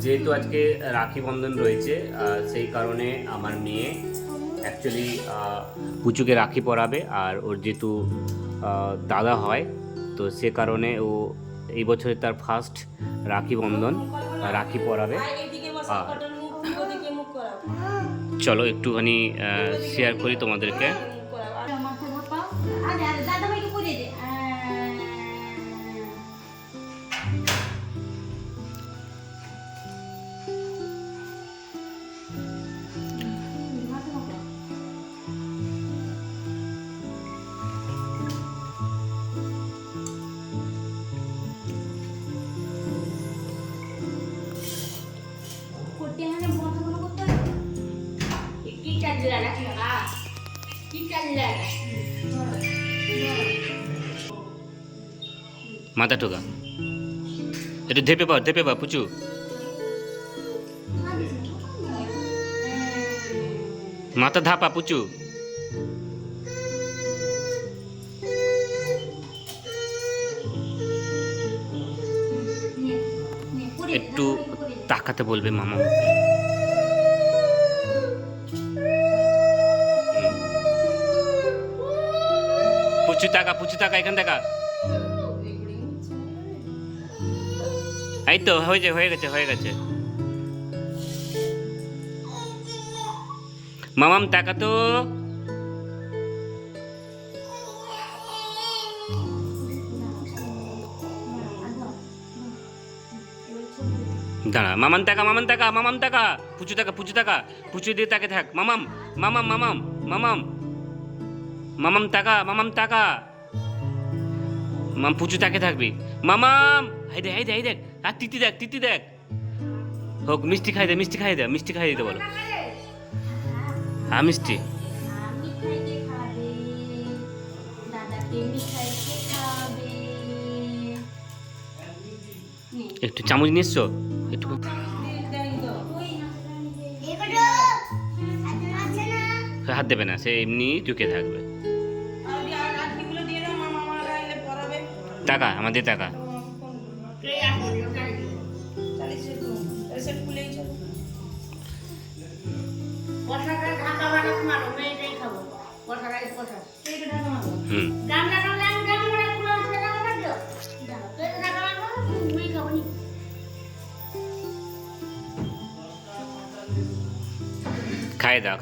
যেহেতু আজকে রাখি বন্ধন রয়েছে সেই কারণে আমার মেয়ে অ্যাকচুয়ালি পুচুকে রাখি পরাবে, আর ওর যেহেতু দাদা হয় তো সে কারণে ও এই বছরে তার ফার্স্ট রাখি বন্ধন, রাখি পরাবে। আর চলো একটুখানি শেয়ার করি তোমাদেরকে। মাথা ঠোকা, একটু ধেপে পা পুচু। মাথা ধাপা পুচু। একটু তাকাতে বলবে মামা। পুচু তাকা এখান দেখা। এই তো হয়ে গেছে। মামাম তাকা তো। দাঁড়া, মামাম তাকা। পুচু তাকা। পুচু দিয়ে তাকে থাক। মামাম তাকা। মাম পুচু তাকে থাকবি। মামাম হাই দেখ। আর তিতি দেখ। হোক মিষ্টি খাই দিতে বলো। হ্যাঁ মিষ্টি। একটু চামচ নিয়ে এসছো একটু। হাত দেবে না, সে এমনি চুকে থাকবে। টাকা আমাদের টাকা।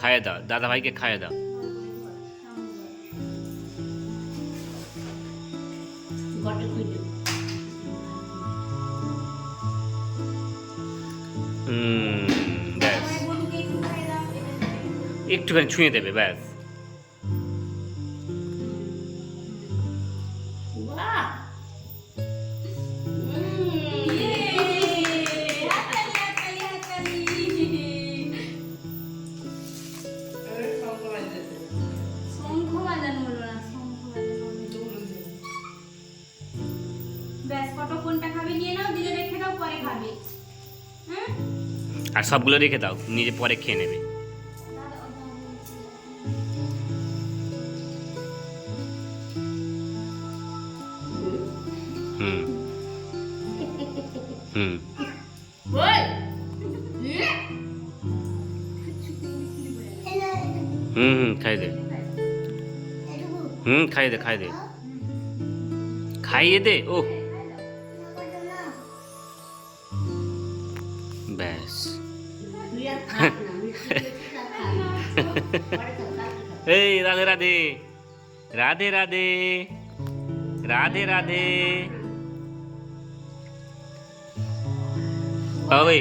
খাইয়ে দাও দাদা ভাইকে খাইয়ে দাও। ব্যাস একটুখানি ছুঁয়ে দেবে ব্যাস। আর সবগুলো রেখে দাও, নিজে পরে খেয়ে নেবে। খাই দে। খাইয়ে দে। ও ব্যাস। এই রাধে ওই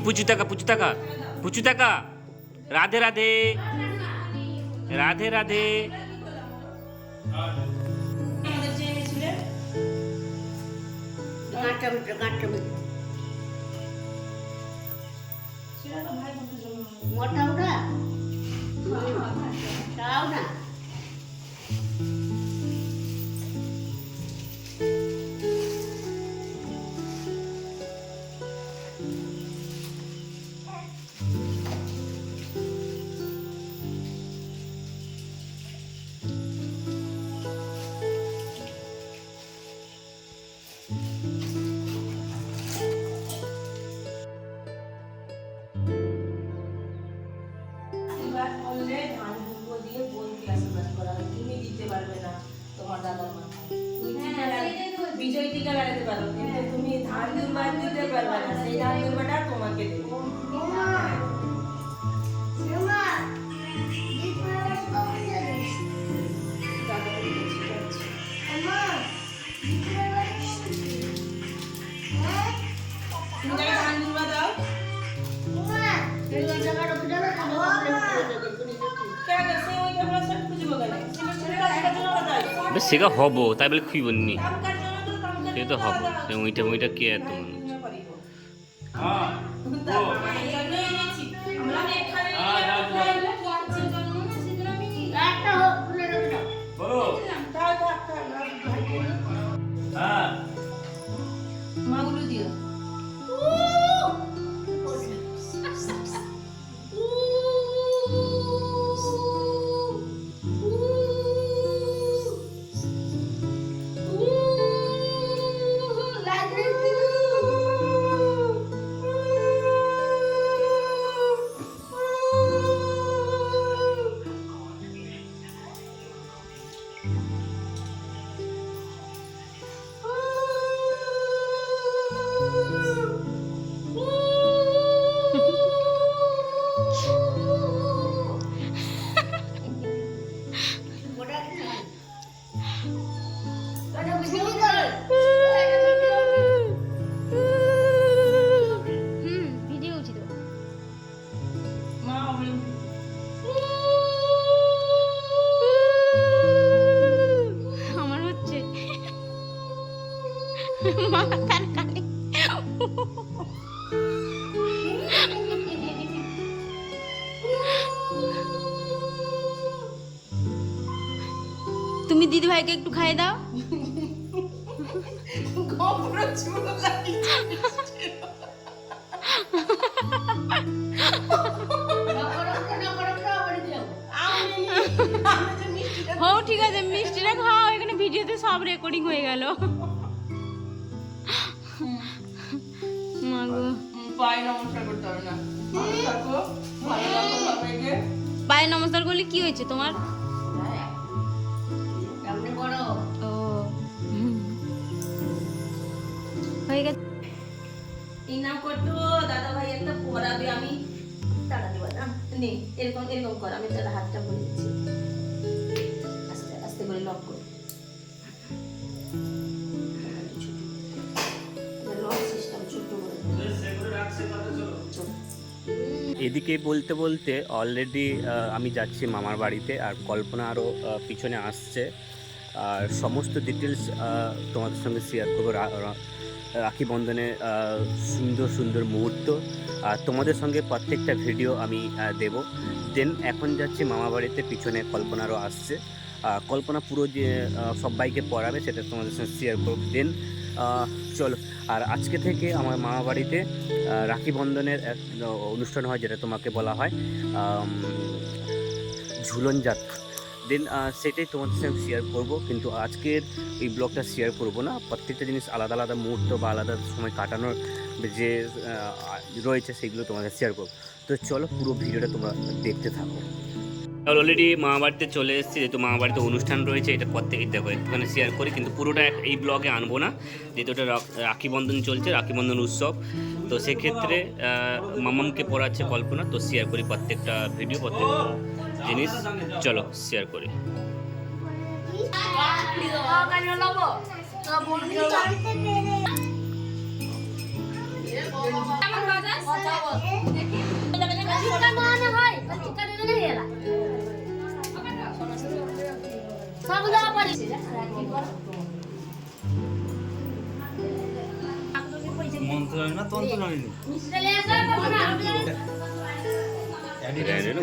পুচু তাকা। রাধে মোটা না। তোমার দাদার মাথায়। বিজয় টিকা লাগাতে পারো, কিন্তু তুমি ধান দুর্বা দিতে পারবে না, সেই ধান দুর্বাটা তোমাকে দেবে। তুমি তাকে ধান দুর্বা দাও। কেন সে ওই ক্যামেরা সেট খুঁজবো কেন? সে কাজের জন্য আলাদা। সেটা হবো তাই বলে খুঁজব নি, কামকার জন্য তো কামকার সে তো হবো, ওইটা কে এত মাগুলো দিও। ভিডিও উচিত মা বলে আমার হচ্ছে মাথার কানে তুমি দিদি ভাইকে একটু খাইয়ে দাও। গোবর চুল লাগিয়েছে। ও ঠিক আছে, মিষ্টিটা খাও, এখানে ভিডিওতে সব রেকর্ডিং হয়ে গেল। মাগো পায়ে নমস্কার করতে হবে না, ভালো থাকো, ভালো থাকো সবাইকে। পায়ে নমস্কার করলে কি হয়েছে তোমার? আপনি বড় ও হয়ে গেছে। ইনাম করতো দাদা ভাই একটা পড়াবে, আমি টাকা দেবো না, নে এরকম এরকম কর, আমি তার হাতটা বলে দিচ্ছি, আস্তে আস্তে করে লক কর, লক সিস্টেম ছোট করে চল। এদিকে বলতে বলতে অলরেডি আমি যাচ্ছি মামার বাড়িতে, আর কল্পনা আরও পিছনে আসছে, আর সমস্ত ডিটেলস তোমাদের সঙ্গে শেয়ার করবো। রাখি বন্ধনের সুন্দর সুন্দর মুহূর্ত আর তোমাদের সঙ্গে প্রত্যেকটা ভিডিও আমি দেব। দেন এখন যাচ্ছি মামা বাড়িতে, পিছনে কল্পনারও আসছে, কল্পনা পুরো যে সবাইকে পড়াবে সেটা তোমাদের সঙ্গে শেয়ার করব। দেন চলো, আর আজকে থেকে আমার মামা বাড়িতে রাখি বন্ধনের এক অনুষ্ঠান হয়, যেটা তোমাকে বলা হয় ঝুলন যাত্রা। দেন সেটাই তোমাদের সঙ্গে শেয়ার করব, কিন্তু আজকের এই ব্লগটা শেয়ার করব না। প্রত্যেকটা জিনিস আলাদা আলাদা মুহূর্ত বা আলাদা সময় কাটানোর যে রয়েছে সেগুলো তোমাদের শেয়ার করব। তো চলো পুরো ভিডিওটা তোমরা দেখতে থাকো। অলরেডি মামা বাড়িতে চলে এসেছি, যেহেতু মামা বাড়িতে অনুষ্ঠান রয়েছে, এটা প্রত্যেকে দেখো একটুখানি শেয়ার করি, কিন্তু পুরোটা এই ব্লগে আনবো না, যেহেতু এটা রাখি বন্ধন চলছে, রাখি বন্ধন উৎসব। তো সেক্ষেত্রে মামামকে পড়াচ্ছে কল্পনা, তো শেয়ার করি প্রত্যেকটা ভিডিও, প্রত্যেকটা জিনিস চলো শেয়ার করি।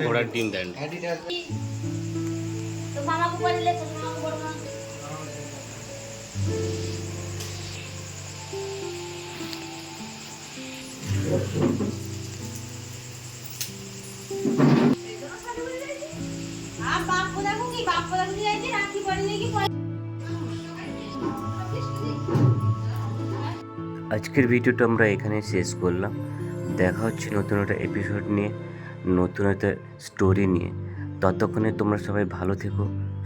ঘোড়ার ডিম দেন আজকের ভিডিওটা আমরা এখানে শেষ করলাম। দেখা হচ্ছে নতুন একটা এপিসোড নিয়ে, নতুন একটা স্টোরি নিয়ে। ততক্ষণে তোমরা সবাই ভালো থেকো,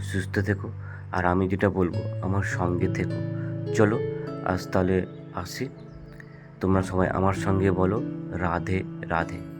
সুস্থ থেকো, আর আমি যেটা বলবো আমার সঙ্গে থেকো। চলো আজ তাহলে আসি, তোমরা সবাই আমার সঙ্গে বলো রাধে রাধে।